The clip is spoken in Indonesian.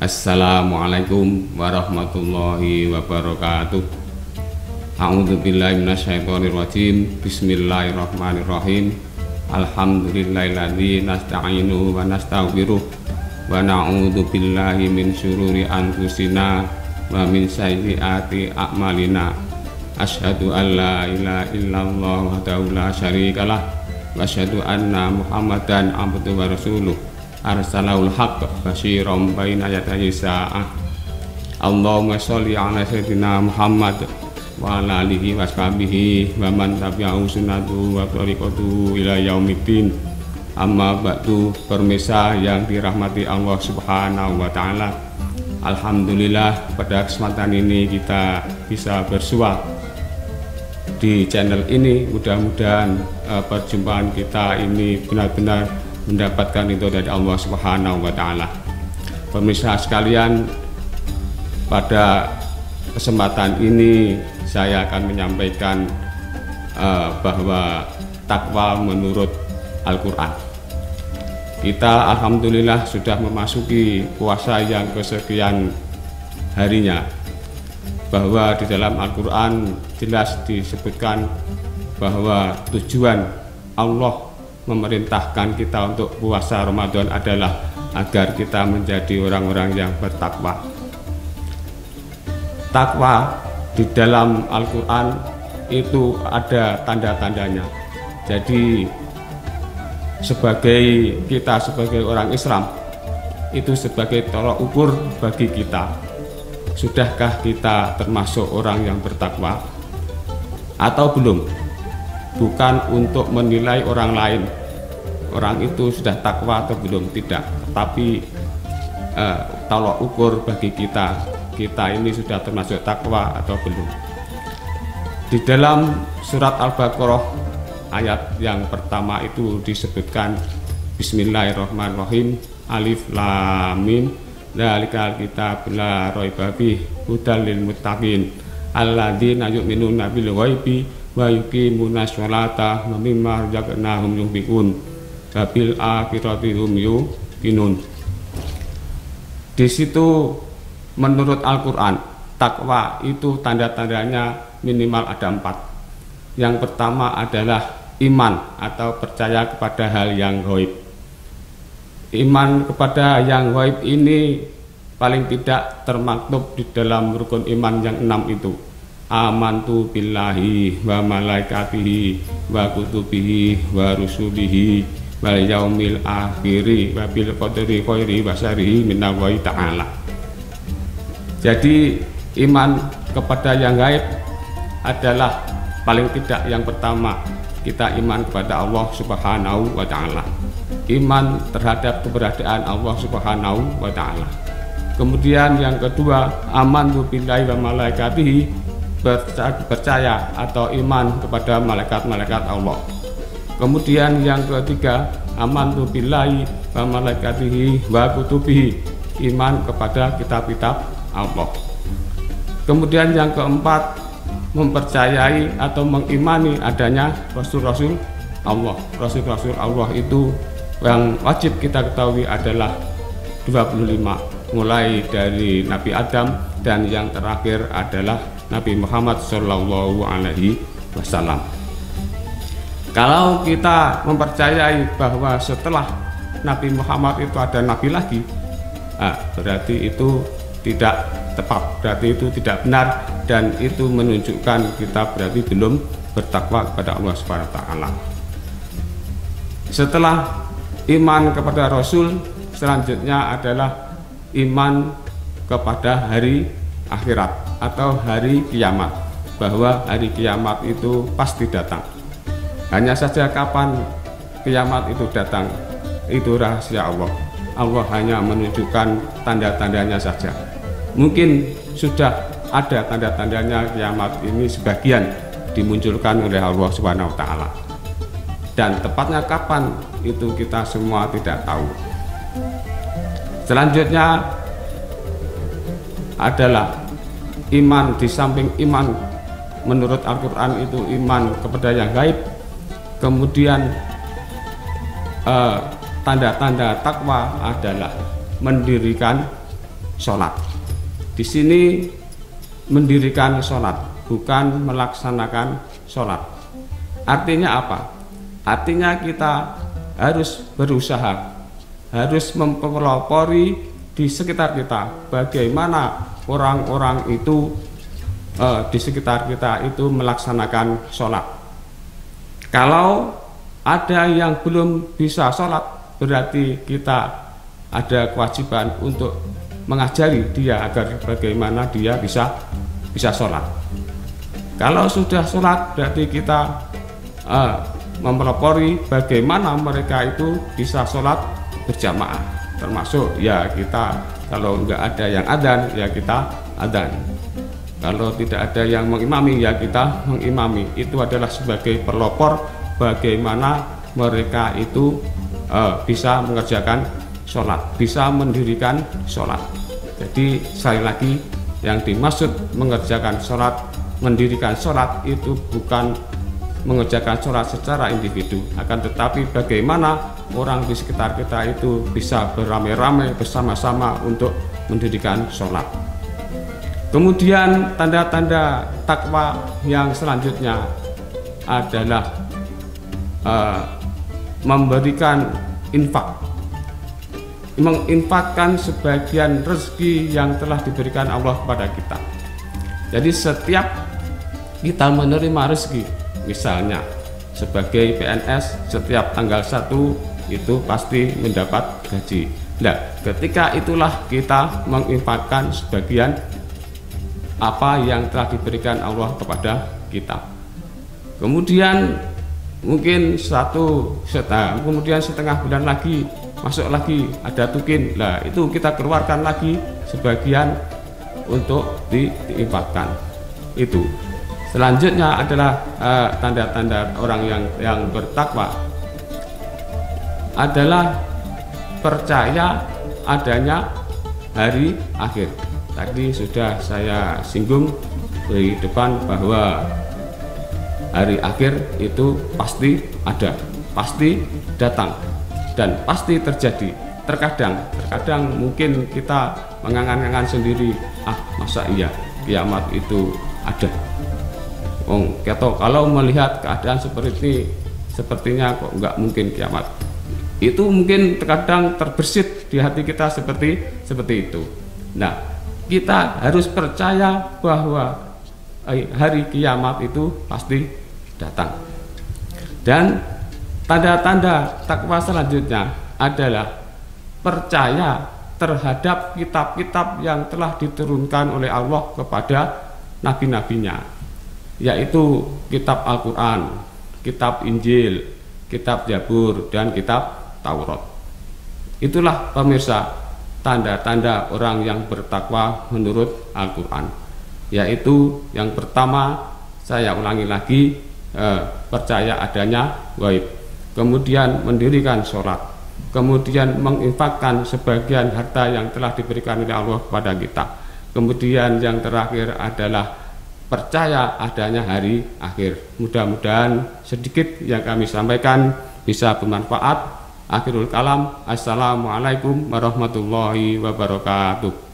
Assalamualaikum warahmatullahi wabarakatuh. A'udzubillahi minasyaitonirrajim. Bismillahirrahmanirrahim. Alhamdulillahilladzi nasta'inu wa nastaghfiruh wa na'udzu billahi min syururi anfusina wa min sayyiati a'malina. Asyhadu an la ilaha illallah wahdahu la syarikalah wa asyhadu anna Muhammadan abduhu wa rasuluh. Arsalahul haqq basyiran baina yaday sa'ah. Allahumma sholli ala sayyidina Muhammad wa ala alihi wa sahbihi wa man tabi'ahu sunnatu wa tariqatu ila yaumiddin. Amma ba'du, permisa yang dirahmati Allah Subhanahu wa taala. Alhamdulillah, pada kesempatan ini kita bisa bersua di channel ini. Mudah-mudahan perjumpaan kita ini benar-benar mendapatkan itu dari Allah Subhanahu wa taala. Pemirsa sekalian, pada kesempatan ini saya akan menyampaikan bahwa takwa menurut Al-Qur'an. Kita alhamdulillah sudah memasuki puasa yang kesekian harinya, bahwa di dalam Al-Qur'an jelas disebutkan bahwa tujuan Allah memerintahkan kita untuk puasa Ramadan adalah agar kita menjadi orang-orang yang bertakwa. Takwa di dalam Al-Quran itu ada tanda-tandanya. Jadi kita sebagai orang Islam itu sebagai tolak ukur bagi kita. Sudahkah kita termasuk orang yang bertakwa atau belum? Bukan untuk menilai orang lain, orang itu sudah takwa atau belum, tidak, tapi tolak ukur bagi kita ini sudah termasuk takwa atau belum. Di dalam surat Al-Baqarah ayat yang pertama itu disebutkan Bismillahirrahmanirrahim, Alif Lam Mim, dzalikal kitabul la raiba fihi hudal lil muttaqin alladzina yu'minuna bil ghaibi wa yuqimuna sholata wa mimma razaqnahum yunfiqun wa bil akhirati hum yuqinun. Di situ menurut Al-Qur'an, takwa itu tanda-tandanya minimal ada 4. Yang pertama adalah iman atau percaya kepada hal yang gaib. Iman kepada yang gaib ini paling tidak termaktub di dalam rukun iman yang 6 itu. Amantu billahi wa malaikatihi wa kutubihi wa rusulihi wal yaumil akhiri wa bil qadri khairi wa syarrihi minallahi ta'ala. Jadi iman kepada yang gaib adalah paling tidak yang pertama, kita iman kepada Allah Subhanahu wa taala. Iman terhadap keberadaan Allah Subhanahu wa taala. Kemudian yang kedua, amantu billahi wa malaikatihi, percaya atau iman kepada malaikat-malaikat Allah. Kemudian yang ketiga, amantu billahi wa malaikatihi wa kutubihi, iman kepada kitab-kitab Allah. Kemudian yang keempat, mempercayai atau mengimani adanya rasul-rasul Allah. Rasul-rasul Allah itu yang wajib kita ketahui adalah 25, mulai dari Nabi Adam dan yang terakhir adalah Nabi Muhammad Shallallahu Alaihi Wasallam. Kalau kita mempercayai bahwa setelah Nabi Muhammad itu ada Nabi lagi, berarti itu tidak tepat, berarti itu tidak benar, dan itu menunjukkan kita berarti belum bertakwa kepada Allah Subhanahu wa taala. Setelah iman kepada Rasul, selanjutnya adalah iman kepada hari akhirat atau hari kiamat, bahwa hari kiamat itu pasti datang. Hanya saja kapan kiamat itu datang itu rahasia Allah. Allah hanya menunjukkan tanda-tandanya saja. Mungkin sudah ada tanda-tandanya kiamat ini, sebagian dimunculkan oleh Allah Subhanahu wa taala. Dan tepatnya kapan itu kita semua tidak tahu. Selanjutnya adalah iman. Di samping iman menurut Al-Qur'an itu iman kepada yang gaib, kemudian tanda-tanda takwa adalah mendirikan sholat. Di sini mendirikan sholat, bukan melaksanakan sholat. Artinya apa? Artinya kita harus berusaha, harus mempelopori di sekitar kita bagaimana orang-orang itu di sekitar kita itu melaksanakan sholat. Kalau ada yang belum bisa sholat, berarti kita ada kewajiban untuk mengajari dia agar bagaimana dia bisa sholat. Kalau sudah sholat, berarti kita mempelopori bagaimana mereka itu bisa sholat berjamaah. Termasuk ya kita kalau nggak ada yang adzan, ya kita adzan. Kalau tidak ada yang mengimami, ya kita mengimami. Itu adalah sebagai pelopor bagaimana mereka itu bisa mengerjakan sholat, bisa mendirikan sholat. Jadi sekali lagi, yang dimaksud mengerjakan sholat, mendirikan sholat itu bukan mengerjakan sholat secara individu, akan tetapi bagaimana orang di sekitar kita itu bisa beramai-ramai bersama-sama untuk mendirikan sholat. Kemudian tanda-tanda takwa yang selanjutnya adalah memberikan infak, menginfakkan sebagian rezeki yang telah diberikan Allah kepada kita. Jadi setiap kita menerima rezeki, misalnya sebagai PNS setiap tanggal 1 itu pasti mendapat gaji. Nah, ketika itulah kita menginfakkan sebagian apa yang telah diberikan Allah kepada kita. Kemudian mungkin kemudian setengah bulan lagi masuk lagi ada tukin, lah itu kita keluarkan lagi sebagian untuk diinfakkan. Itu selanjutnya adalah tanda-tanda orang yang bertakwa adalah percaya adanya hari akhir. Tadi sudah saya singgung di depan bahwa hari akhir itu pasti ada, pasti datang, dan pasti terjadi. Terkadang mungkin kita mengangan-angan sendiri, masa iya kiamat itu ada? Kalau melihat keadaan seperti ini, sepertinya kok nggak mungkin kiamat. Itu mungkin terkadang terbersit di hati kita seperti itu. Nah, kita harus percaya bahwa hari kiamat itu pasti datang. Dan tanda-tanda takwa selanjutnya adalah percaya terhadap kitab-kitab yang telah diturunkan oleh Allah kepada nabi-nabinya, yaitu kitab Al-Quran, kitab Injil, kitab Zabur, dan kitab Taurat. Itulah pemirsa tanda-tanda orang yang bertakwa menurut Al-Quran, yaitu yang pertama, saya ulangi lagi, percaya adanya gaib, kemudian mendirikan sholat, kemudian menginfakkan sebagian harta yang telah diberikan oleh Allah kepada kita, kemudian yang terakhir adalah percaya adanya hari akhir. Mudah-mudahan sedikit yang kami sampaikan bisa bermanfaat. Akhirul kalam, assalamualaikum warahmatullahi wabarakatuh.